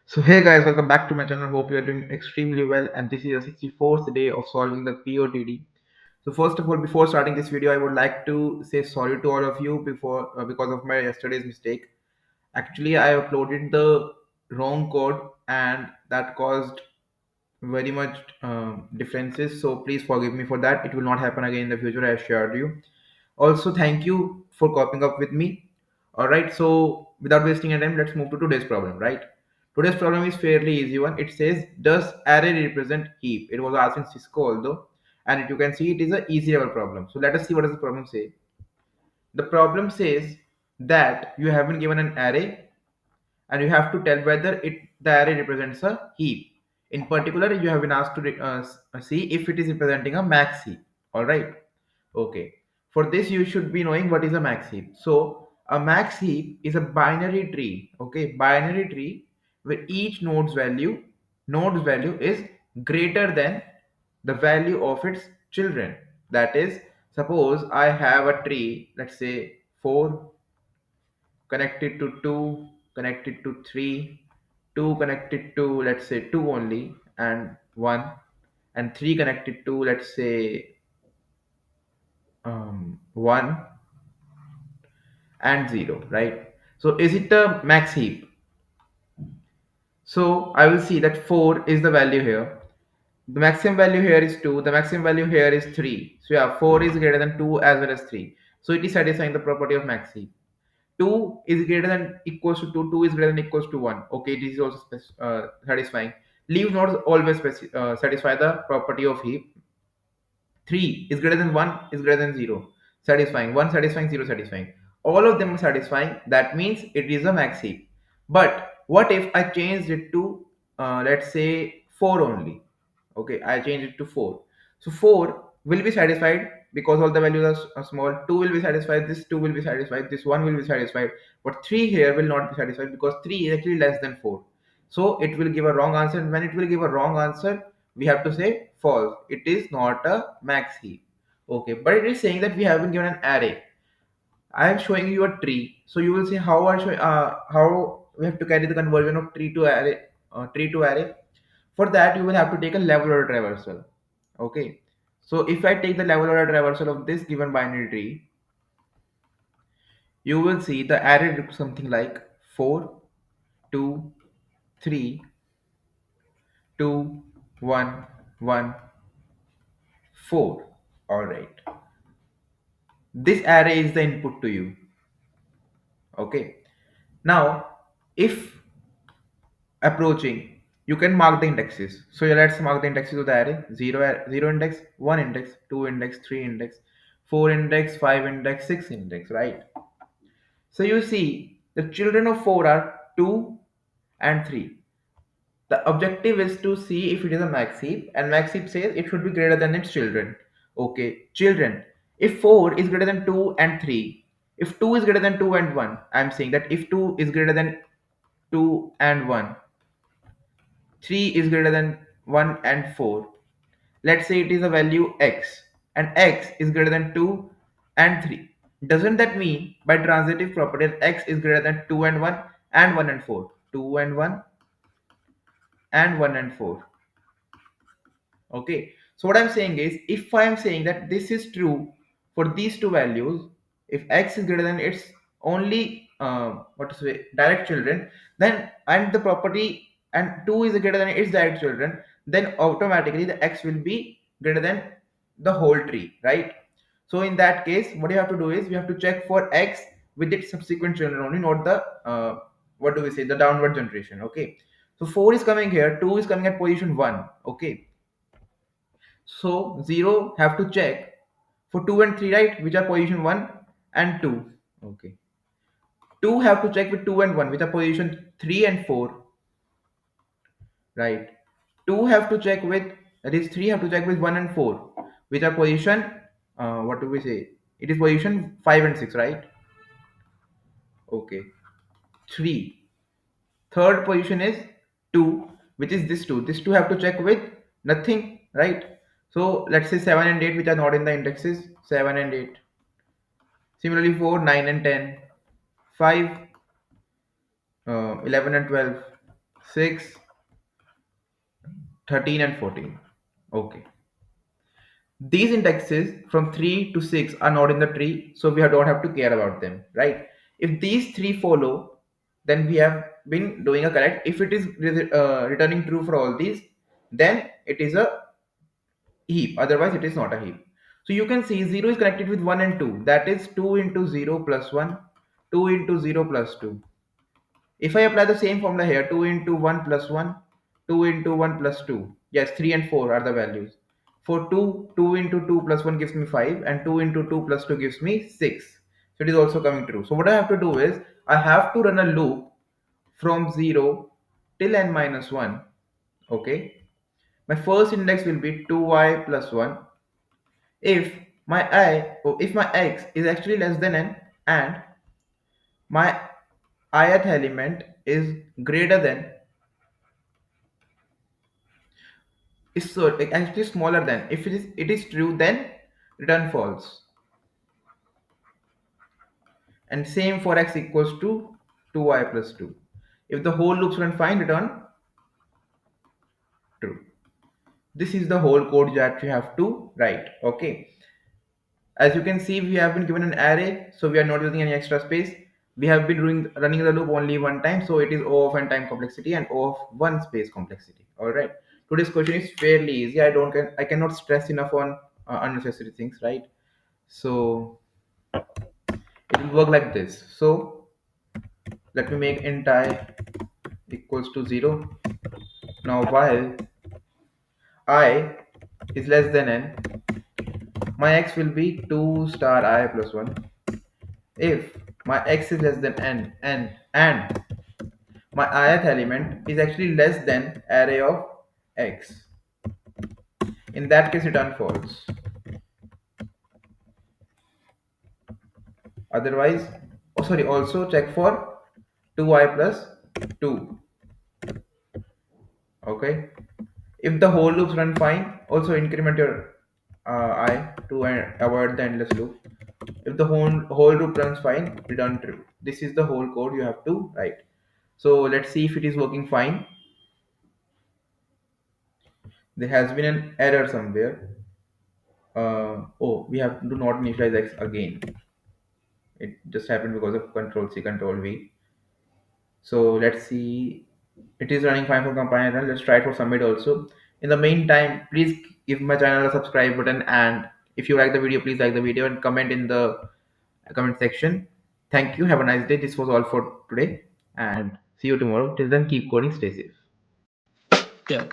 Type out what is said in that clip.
So hey guys, welcome back to my channel. Hope you are doing extremely well. And this is the 64th day of solving the POTD. So first of all, before starting this video, I would like to say sorry to all of you before because of my yesterday's mistake. Actually, I uploaded the wrong code, and that caused very much differences. So please forgive me for that. It will not happen again in the future. I assure you. Also, thank you for copying up with me. All right, so without wasting any time, let's move to today's problem, right? Today's problem is fairly easy one. It says, does array represent heap? It was asked in Cisco although, and you can see it is an easy level problem. So let us see what does the problem say. The problem says that you have been given an array and you have to tell whether the array represents a heap. In particular, you have been asked to see if it is representing a max heap. All right. Okay. For this, you should be knowing what is a max heap. So a max heap is a binary tree. Okay, binary tree where each node's value is greater than the value of its children. That is, suppose I have a tree. Let's say 4 connected to 2, connected to 3, 2 connected to, let's say, 2 only, and 1, and 3 connected to, let's say, 1 and 0, right? So is it a max heap? So I will see that 4 is the value here. The maximum value here is 2. The maximum value here is 3. So yeah, 4 is greater than 2 as well as 3. So it is satisfying the property of max heap. 2 is greater than equals to 2. 2 is greater than equals to 1. Okay, this is also satisfying. Leave nodes always satisfy the property of heap. 3 is greater than 1 is greater than 0. Satisfying. 1 satisfying, 0 satisfying. All of them are satisfying. That means it is a max heap. But what if I changed it to, let's say, 4 only? Okay, I changed it to 4. So 4 will be satisfied because all the values are small. 2 will be satisfied. This 2 will be satisfied. This 1 will be satisfied. But 3 here will not be satisfied because 3 is actually less than 4. So it will give a wrong answer. And when it will give a wrong answer, we have to say false. It is not a max heap. Okay, but it is saying that we have been given an array. I am showing you a tree. So you will see how we have to carry the conversion of tree to array. For that, you will have to take a level order traversal. Okay. So if I take the level order traversal of this given binary tree, you will see the array looks something like 4, 2, 3, 2, 1, 1, 4. Alright. This array is the input to you. Okay. Now, if approaching, you can mark the indexes. So yeah, let's mark the indexes of the array. 0 index, 1 index, 2 index, 3 index, 4 index, 5 index, 6 index, right? So you see the children of 4 are 2 and 3. The objective is to see if it is a max heap, and max heap says it should be greater than its children. Okay, children. If 4 is greater than 2 and 3, if 2 is greater than 2 and 1, I'm saying that if 2 is greater than 2 and 1, 3 is greater than 1 and 4. Let's say it is a value x, and x is greater than 2 and 3. Doesn't that mean by transitive property x is greater than 2 and 1 and 1 and 4? 2 and 1 and 1 and 4. Okay, so what I'm saying is, if I am saying that this is true for these two values, if x is greater than its only what to say direct children, then and the property and 2 is greater than its direct children, then automatically the x will be greater than the whole tree, right? So in that case, what you have to do is we have to check for x with its subsequent children only, not the what do we say, the downward generation. Okay, so 4 is coming here, 2 is coming at position 1. Okay, so 0 have to check for 2 and 3, right? Which are position 1 and 2. Okay. 2 have to check with 2 and 1, which are position 3 and 4. Right. 2 have to check with, that is 3 have to check with 1 and 4, which are position, what do we say? It is position 5 and 6, right? Okay. 3. Third position is 2, which is this 2. This 2 have to check with nothing, right? So let's say 7 and 8, which are not in the indexes, 7 and 8. Similarly, 4, 9 and 10, 5, 11 and 12, 6, 13, and 14. Okay. These indexes from 3 to 6 are not in the tree, so we don't have to care about them, right? If these three follow, then we have been doing a correct. If it is returning true for all these, then it is a heap. Otherwise, it is not a heap. So you can see 0 is connected with 1 and 2. That is 2 into 0 plus 1, 2 into 0 plus 2. If I apply the same formula here, 2 into 1 plus 1, 2 into 1 plus 2. Yes, 3 and 4 are the values. For 2, 2 into 2 plus 1 gives me 5, and 2 into 2 plus 2 gives me 6. So it is also coming true. So what I have to do is, I have to run a loop from 0 till n minus 1. Okay. My first index will be 2y plus 1. If if my x is actually less than n, and my ith element is greater than, is so actually smaller than, if it is true, then return false. And same for x equals to 2y plus 2. If the whole loops run fine, return true. This is the whole code that you have to write. Okay. As you can see, we have been given an array, so we are not using any extra space. We have been running the loop only one time, so it is O of n time complexity and O of one space complexity. All right. Today's question is fairly easy. I cannot stress enough on unnecessary things, right? So it will work like this. So let me make int I equals to 0. Now while I is less than n, my x will be 2 star I plus 1. If my x is less than n and my ith element is actually less than array of x, in that case return false. Otherwise, oh sorry, also check for 2i plus 2. Okay. If the whole loops run fine, also increment your I to avoid the endless loop. If the whole loop runs fine, return true. This is the whole code you have to write. So let's see if it is working fine. There has been an error somewhere. Oh, we have to not initialize x again. It just happened because of control C, control V. So let's see. It is running fine for compile and run. Let's try it for submit also. In the meantime, please give my channel a subscribe button, and if you like the video, please like the video and comment in the comment section. Thank you. Have a nice day. This was all for today, and see you tomorrow. Till then, keep coding. Stay safe. Yeah.